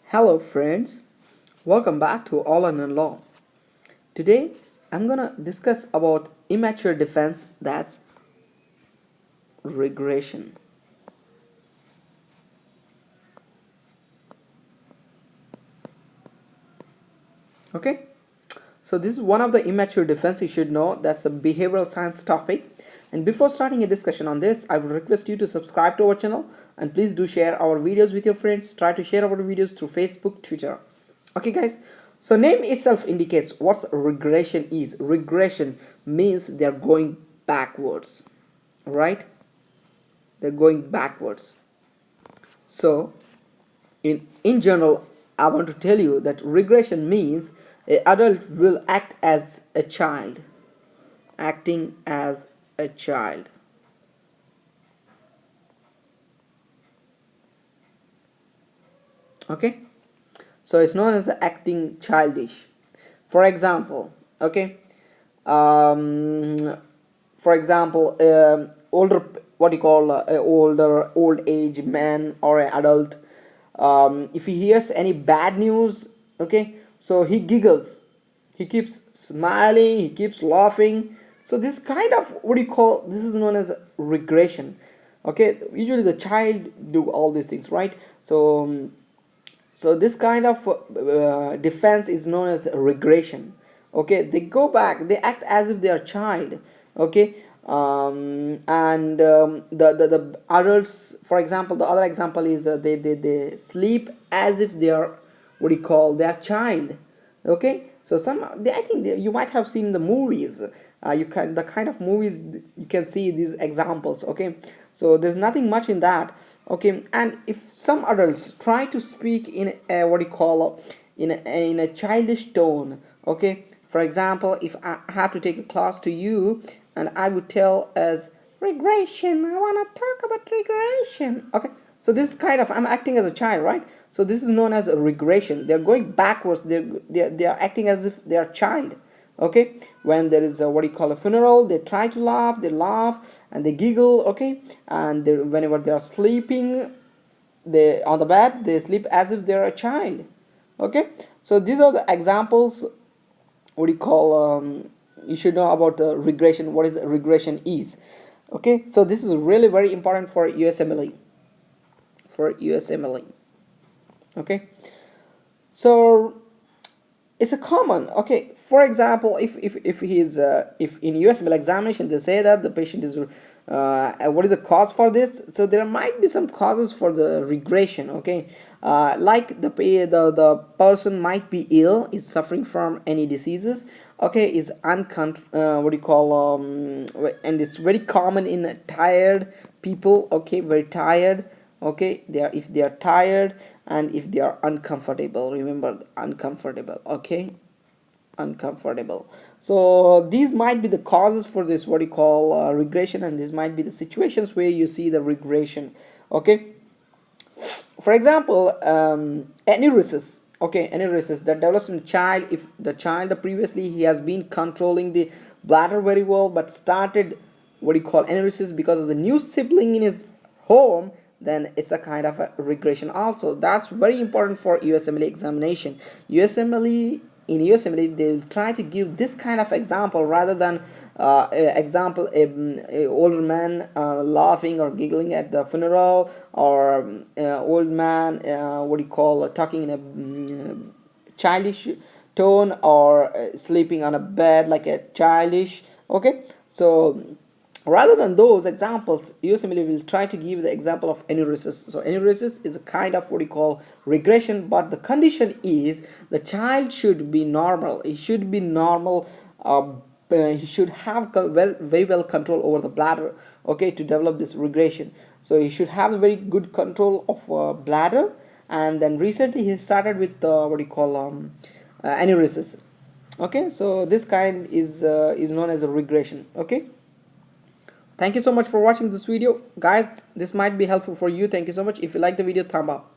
Hello friends, welcome back to allornonelaw. Today I'm gonna discuss about immature defense, that's regression. Okay, so this is one of the immature defense you should know. That's a behavioral science topic. And before starting a discussion on this, I would request you to subscribe to our channel and please do share our videos with your friends. Try to share our videos through Facebook, Twitter. Okay guys, so name itself indicates what regression is. Regression means they're going backwards, right? They're going backwards. So in general, I want to tell you that regression means an adult will act as a child, acting as a child. Okay, so it's known as acting childish. For example, okay, um, for example, older, what you call old age man or an adult, if he hears any bad news, okay, so he giggles, he keeps smiling, he keeps laughing. So this kind of, what do you call, this is known as regression. Okay, usually the child do all these things, right? So this kind of defense is known as regression. Okay, they go back, they act as if they are child. Okay, and the adults, for example, the other example is they sleep as if they are, what do you call, they are child. Okay, so I think you might have seen the movies. You can, the kind of movies you can see these examples. Okay, so there's nothing much in that. Okay, and if some adults try to speak in a, what do you call, in a childish tone. Okay, for example, if I have to take a class to you and I would tell as regression, I want to talk about regression. Okay, so this is kind of, I'm acting as a child, right? So this is known as a regression. They're going backwards. They are acting as if they are child. Okay, when there is a, what do you call, a funeral, they try to laugh, they laugh and they giggle. Okay, and whenever they are sleeping, they on the bed, they sleep as if they're a child. Okay, so these are the examples, what do you call, you should know about the regression, what is regression is. Okay, so this is really very important for USMLE, okay. So it's a common, okay, for example, if he's if in USMLE examination they say that the patient is what is the cause for this, so there might be some causes for the regression. Okay, like the person might be ill, is suffering from any diseases. Okay, is what do you call, and it's very common in tired people. Okay, very tired. Okay, they are, if they are tired and if they are uncomfortable, remember, uncomfortable. Okay, uncomfortable. So these might be the causes for this, what you call, regression, and these might be the situations where you see the regression. Okay, for example, enuresis. Okay, enuresis that develops in child if the child previously he has been controlling the bladder very well, but started, what do you call, enuresis because of the new sibling in his home, then it's a kind of a regression also. That's very important for USMLE examination. In USMLE they'll try to give this kind of example rather than example, a older man laughing or giggling at the funeral, or old man, what do you call, talking in a childish tone, or sleeping on a bed like a childish. Okay, so rather than those examples, USMLE will try to give the example of enuresis. So enuresis is a kind of, what you call, regression, but the condition is the child should be normal. He should be normal. He should have very well control over the bladder. Okay, to develop this regression. So he should have very good control of bladder. And then recently he started with what do you call, enuresis. Okay, so this kind is known as a regression. Okay. Thank you so much for watching this video, guys. This might be helpful for you. Thank you so much. If you like the video, thumb up.